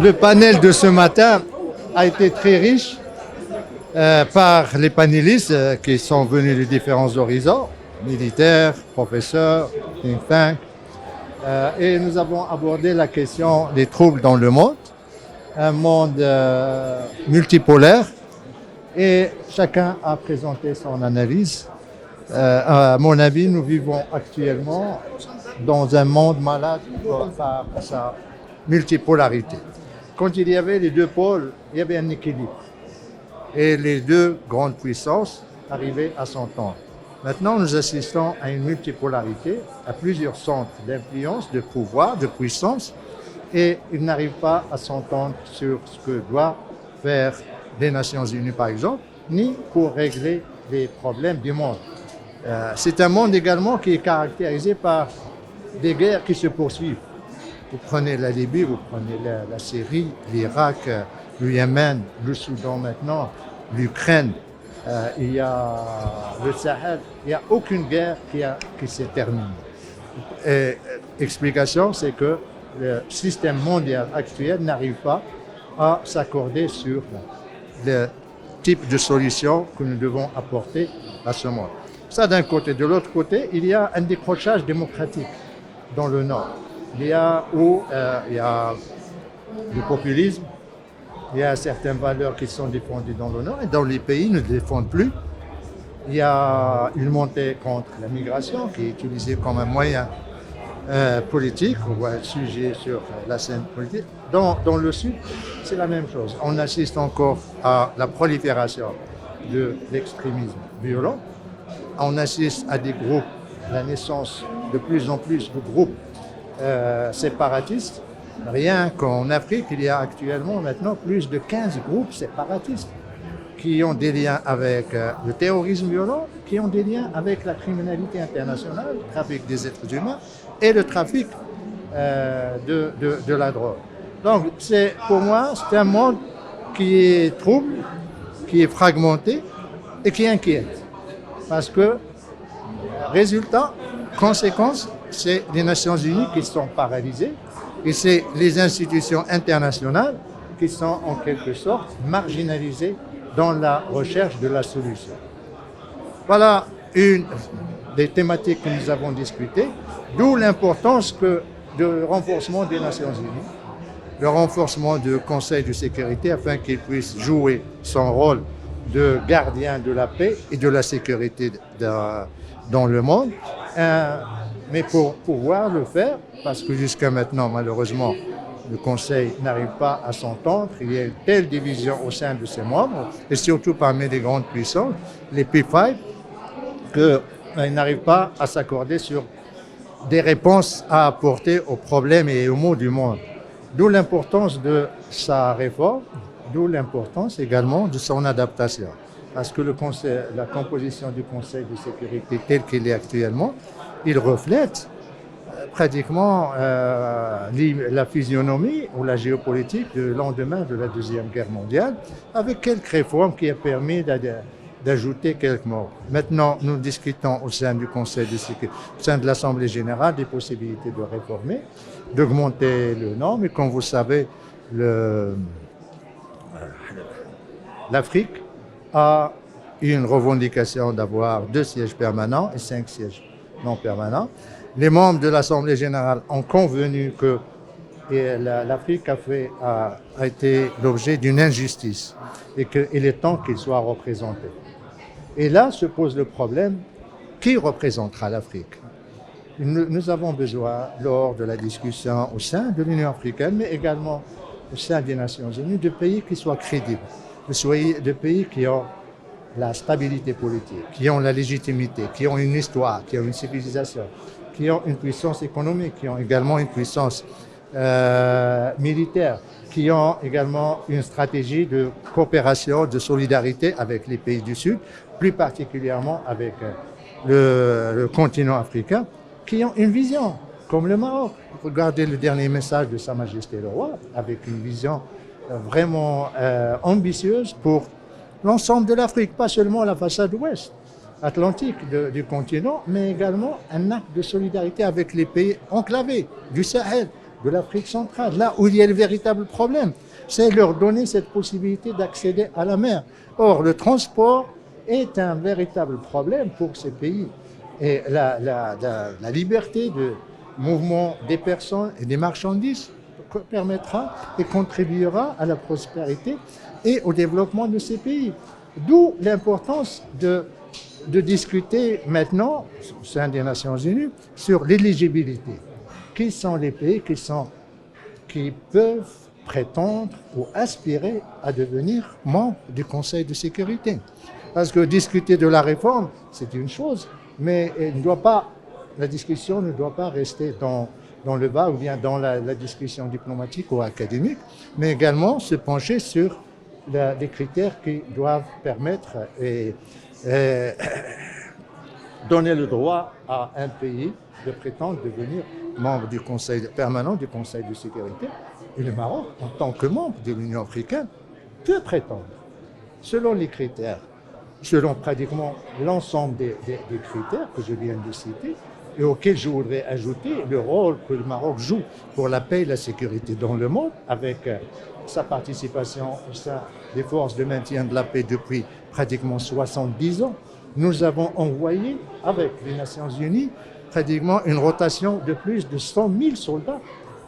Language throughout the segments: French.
Le panel de ce matin a été très riche par les panélistes qui sont venus de différents horizons, militaires, professeurs, think tank, et nous avons abordé la question des troubles dans le monde, un monde multipolaire, et chacun a présenté son analyse. À mon avis, nous vivons actuellement dans un monde malade par sa multipolarité. Quand il y avait les deux pôles, il y avait un équilibre. Et les deux grandes puissances arrivaient à s'entendre. Maintenant, nous assistons à une multipolarité, à plusieurs centres d'influence, de pouvoir, de puissance, et ils n'arrivent pas à s'entendre sur ce que doivent faire les Nations Unies, par exemple, ni pour régler les problèmes du monde. C'est un monde également qui est caractérisé par des guerres qui se poursuivent. Vous prenez la Libye, vous prenez la Syrie, l'Irak, le Yémen, le Soudan maintenant, l'Ukraine, il y a le Sahel, il n'y a aucune guerre qui s'est terminée. Et, explication, c'est que le système mondial actuel n'arrive pas à s'accorder sur le type de solution que nous devons apporter à ce monde. Ça d'un côté. De l'autre côté, il y a un décrochage démocratique dans le Nord. Il y a le populisme, il y a certaines valeurs qui sont défendues dans le Nord et dans les pays ne défendent plus. Il y a une montée contre la migration qui est utilisée comme un moyen politique, on voit un sujet sur la scène politique. Dans le Sud, c'est la même chose. On assiste encore à la prolifération de l'extrémisme violent. On assiste à des groupes, la naissance de plus en plus de groupes séparatistes. Rien qu'en Afrique, il y a actuellement maintenant plus de 15 groupes séparatistes qui ont des liens avec le terrorisme violent, qui ont des liens avec la criminalité internationale, le trafic des êtres humains et le trafic de la drogue. Donc, pour moi, c'est un monde qui est trouble, qui est fragmenté et qui inquiète. Parce que, résultat, conséquence, c'est les Nations Unies qui sont paralysées et c'est les institutions internationales qui sont en quelque sorte marginalisées dans la recherche de la solution. Voilà une des thématiques que nous avons discutées, d'où l'importance du renforcement des Nations Unies, le renforcement du Conseil de sécurité afin qu'il puisse jouer son rôle de gardien de la paix et de la sécurité dans le monde. Mais pour pouvoir le faire, parce que jusqu'à maintenant, malheureusement, le Conseil n'arrive pas à s'entendre, il y a une telle division au sein de ses membres, et surtout parmi les grandes puissances, les P5, qu'ils n'arrivent pas à s'accorder sur des réponses à apporter aux problèmes et aux maux du monde. D'où l'importance de sa réforme, d'où l'importance également de son adaptation. Parce que la composition du Conseil de sécurité telle qu'elle est actuellement, il reflète pratiquement la physionomie ou la géopolitique du lendemain de la Deuxième Guerre mondiale, avec quelques réformes qui ont permis d'ajouter quelques morts. Maintenant, nous discutons au sein du Conseil de sécurité, au sein de l'Assemblée générale, des possibilités de réformer, d'augmenter le nombre. Et comme vous savez, l'Afrique a une revendication d'avoir 2 sièges permanents et 5 sièges non permanents. Les membres de l'Assemblée générale ont convenu que l'Afrique a été l'objet d'une injustice et qu'il est temps qu'il soit représenté. Et là se pose le problème, qui représentera l'Afrique? Nous avons besoin, lors de la discussion au sein de l'Union africaine, mais également au sein des Nations unies, de pays qui soient crédibles, de pays qui ont la stabilité politique, qui ont la légitimité, qui ont une histoire, qui ont une civilisation, qui ont une puissance économique, qui ont également une puissance militaire, qui ont également une stratégie de coopération, de solidarité avec les pays du Sud, plus particulièrement avec le continent africain, qui ont une vision, comme le Maroc. Regardez le dernier message de Sa Majesté le Roi, avec une vision vraiment ambitieuse pour l'ensemble de l'Afrique, pas seulement la façade ouest atlantique du continent, mais également un acte de solidarité avec les pays enclavés du Sahel, de l'Afrique centrale, là où il y a le véritable problème. C'est leur donner cette possibilité d'accéder à la mer. Or, le transport est un véritable problème pour ces pays. Et la liberté de mouvement des personnes et des marchandises permettra et contribuera à la prospérité et au développement de ces pays. D'où l'importance de discuter maintenant, au sein des Nations Unies, sur l'éligibilité. Qui sont les pays qui peuvent prétendre ou aspirer à devenir membres du Conseil de sécurité? Parce que discuter de la réforme, c'est une chose, mais la discussion ne doit pas rester dans le bas ou bien dans la discussion diplomatique ou académique, mais également se pencher sur les critères qui doivent permettre et donner le droit à un pays de prétendre devenir membre du Conseil permanent du Conseil de sécurité. Et le Maroc, en tant que membre de l'Union africaine, peut prétendre, selon les critères, selon pratiquement l'ensemble des critères que je viens de citer, et auxquels je voudrais ajouter le rôle que le Maroc joue pour la paix et la sécurité dans le monde, avec sa participation au sein des forces de maintien de la paix depuis pratiquement 70 ans. Nous avons envoyé, avec les Nations Unies, pratiquement une rotation de plus de 100 000 soldats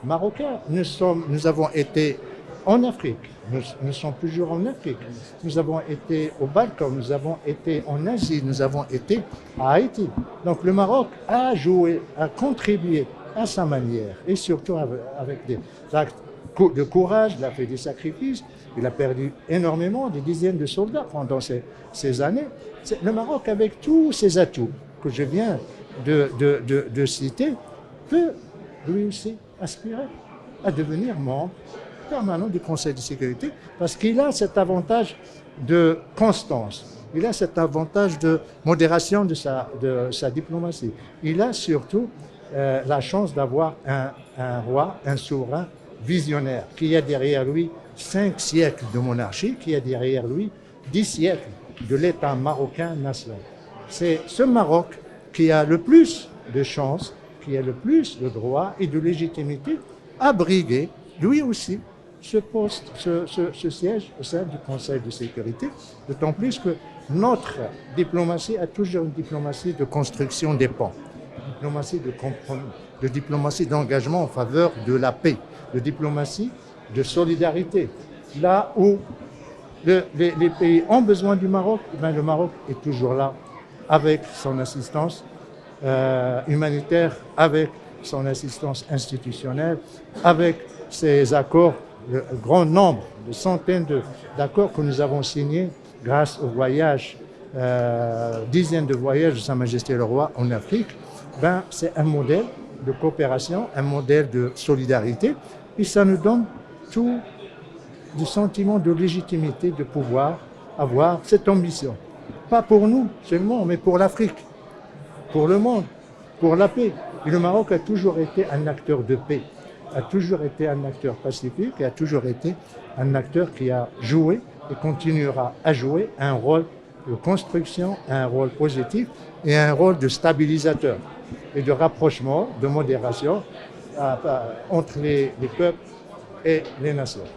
marocains. Nous avons été en Afrique, nous sommes toujours en Afrique. Nous avons été au Balkan, nous avons été en Asie, nous avons été à Haïti. Donc le Maroc a joué, a contribué à sa manière, et surtout avec des actes de courage, il a fait des sacrifices, il a perdu énormément, des dizaines de soldats pendant ces années. Le Maroc, avec tous ses atouts que je viens de citer, peut lui aussi aspirer à devenir membre permanent du Conseil de sécurité, parce qu'il a cet avantage de constance, il a cet avantage de modération de sa diplomatie. Il a surtout la chance d'avoir un roi, un souverain visionnaire, qui a derrière lui 5 siècles de monarchie, qui a derrière lui 10 siècles de l'État marocain national. C'est ce Maroc qui a le plus de chance, qui a le plus de droit et de légitimité à briguer, lui aussi, ce poste, ce siège au sein du Conseil de sécurité, d'autant plus que notre diplomatie a toujours une diplomatie de construction des ponts, diplomatie de compromis, de diplomatie d'engagement en faveur de la paix, de diplomatie de solidarité. Là où les pays ont besoin du Maroc, le Maroc est toujours là avec son assistance humanitaire, avec son assistance institutionnelle, avec ses accords, le grand nombre, de centaines d'accords que nous avons signés grâce au voyage, dizaines de voyages de Sa Majesté le Roi en Afrique. C'est un modèle de coopération, un modèle de solidarité, et ça nous donne tout le sentiment de légitimité de pouvoir avoir cette ambition. Pas pour nous seulement, mais pour l'Afrique, pour le monde, pour la paix. Et le Maroc a toujours été un acteur de paix, a toujours été un acteur pacifique et a toujours été un acteur qui a joué et continuera à jouer un rôle de construction, un rôle positif et un rôle de stabilisateur et de rapprochement, de modération entre les peuples et les nations.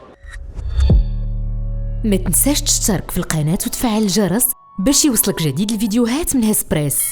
ما تنساش تشترك في القناة وتفعل الجرس باش يوصلك جديد الفيديوهات من هسبريس.